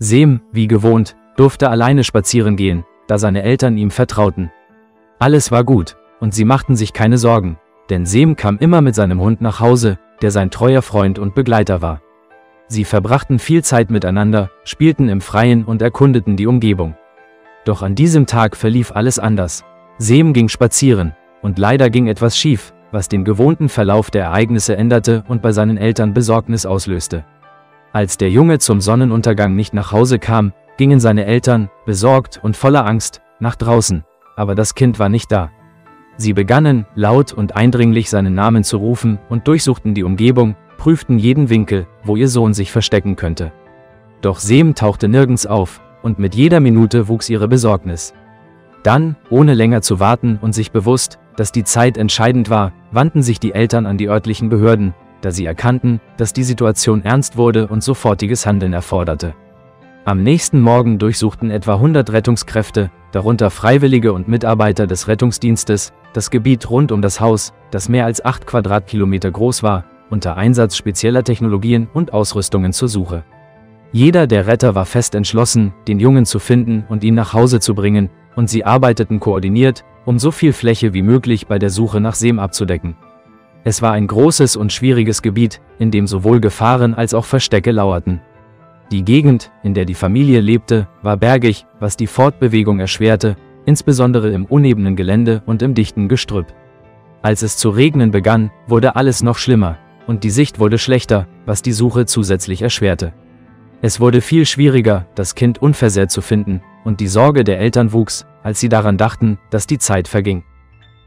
Sem, wie gewohnt, durfte alleine spazieren gehen, da seine Eltern ihm vertrauten. Alles war gut, und sie machten sich keine Sorgen, denn Sem kam immer mit seinem Hund nach Hause, der sein treuer Freund und Begleiter war. Sie verbrachten viel Zeit miteinander, spielten im Freien und erkundeten die Umgebung. Doch an diesem Tag verlief alles anders. Sem ging spazieren, und leider ging etwas schief, was den gewohnten Verlauf der Ereignisse änderte und bei seinen Eltern Besorgnis auslöste. Als der Junge zum Sonnenuntergang nicht nach Hause kam, gingen seine Eltern, besorgt und voller Angst, nach draußen, aber das Kind war nicht da. Sie begannen, laut und eindringlich seinen Namen zu rufen und durchsuchten die Umgebung, prüften jeden Winkel, wo ihr Sohn sich verstecken könnte. Doch Sem tauchte nirgends auf, und mit jeder Minute wuchs ihre Besorgnis. Dann, ohne länger zu warten und sich bewusst, dass die Zeit entscheidend war, wandten sich die Eltern an die örtlichen Behörden, da sie erkannten, dass die Situation ernst wurde und sofortiges Handeln erforderte. Am nächsten Morgen durchsuchten etwa 100 Rettungskräfte, darunter Freiwillige und Mitarbeiter des Rettungsdienstes, das Gebiet rund um das Haus, das mehr als 8 Quadratkilometer groß war, unter Einsatz spezieller Technologien und Ausrüstungen zur Suche. Jeder der Retter war fest entschlossen, den Jungen zu finden und ihn nach Hause zu bringen, und sie arbeiteten koordiniert, um so viel Fläche wie möglich bei der Suche nach Sem abzudecken. Es war ein großes und schwieriges Gebiet, in dem sowohl Gefahren als auch Verstecke lauerten. Die Gegend, in der die Familie lebte, war bergig, was die Fortbewegung erschwerte, insbesondere im unebenen Gelände und im dichten Gestrüpp. Als es zu regnen begann, wurde alles noch schlimmer, und die Sicht wurde schlechter, was die Suche zusätzlich erschwerte. Es wurde viel schwieriger, das Kind unversehrt zu finden, und die Sorge der Eltern wuchs, als sie daran dachten, dass die Zeit verging.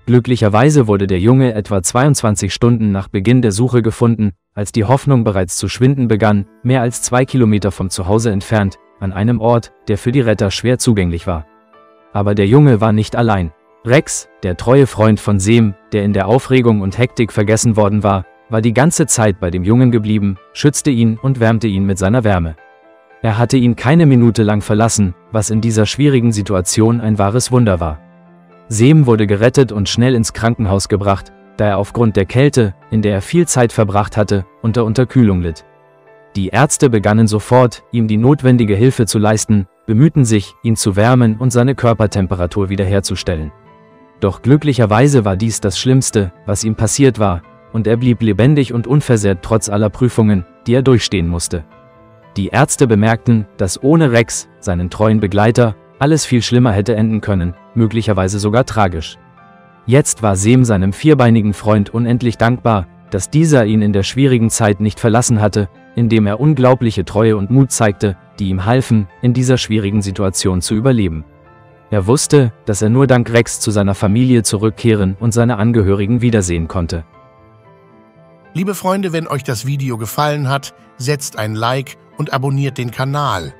Glücklicherweise wurde der Junge etwa 22 Stunden nach Beginn der Suche gefunden, als die Hoffnung bereits zu schwinden begann, mehr als 2 Kilometer vom Zuhause entfernt, an einem Ort, der für die Retter schwer zugänglich war. Aber der Junge war nicht allein. Rex, der treue Freund von Sem, der in der Aufregung und Hektik vergessen worden war die ganze Zeit bei dem Jungen geblieben, schützte ihn und wärmte ihn mit seiner Wärme. Er hatte ihn keine Minute lang verlassen, was in dieser schwierigen Situation ein wahres Wunder war. Sem wurde gerettet und schnell ins Krankenhaus gebracht, da er aufgrund der Kälte, in der er viel Zeit verbracht hatte, unter Unterkühlung litt. Die Ärzte begannen sofort, ihm die notwendige Hilfe zu leisten, bemühten sich, ihn zu wärmen und seine Körpertemperatur wiederherzustellen. Doch glücklicherweise war dies das Schlimmste, was ihm passiert war, und er blieb lebendig und unversehrt trotz aller Prüfungen, die er durchstehen musste. Die Ärzte bemerkten, dass ohne Rex, seinen treuen Begleiter, alles viel schlimmer hätte enden können, möglicherweise sogar tragisch. Jetzt war Sem seinem vierbeinigen Freund unendlich dankbar, dass dieser ihn in der schwierigen Zeit nicht verlassen hatte, indem er unglaubliche Treue und Mut zeigte, die ihm halfen, in dieser schwierigen Situation zu überleben. Er wusste, dass er nur dank Rex zu seiner Familie zurückkehren und seine Angehörigen wiedersehen konnte. Liebe Freunde, wenn euch das Video gefallen hat, setzt ein Like und abonniert den Kanal.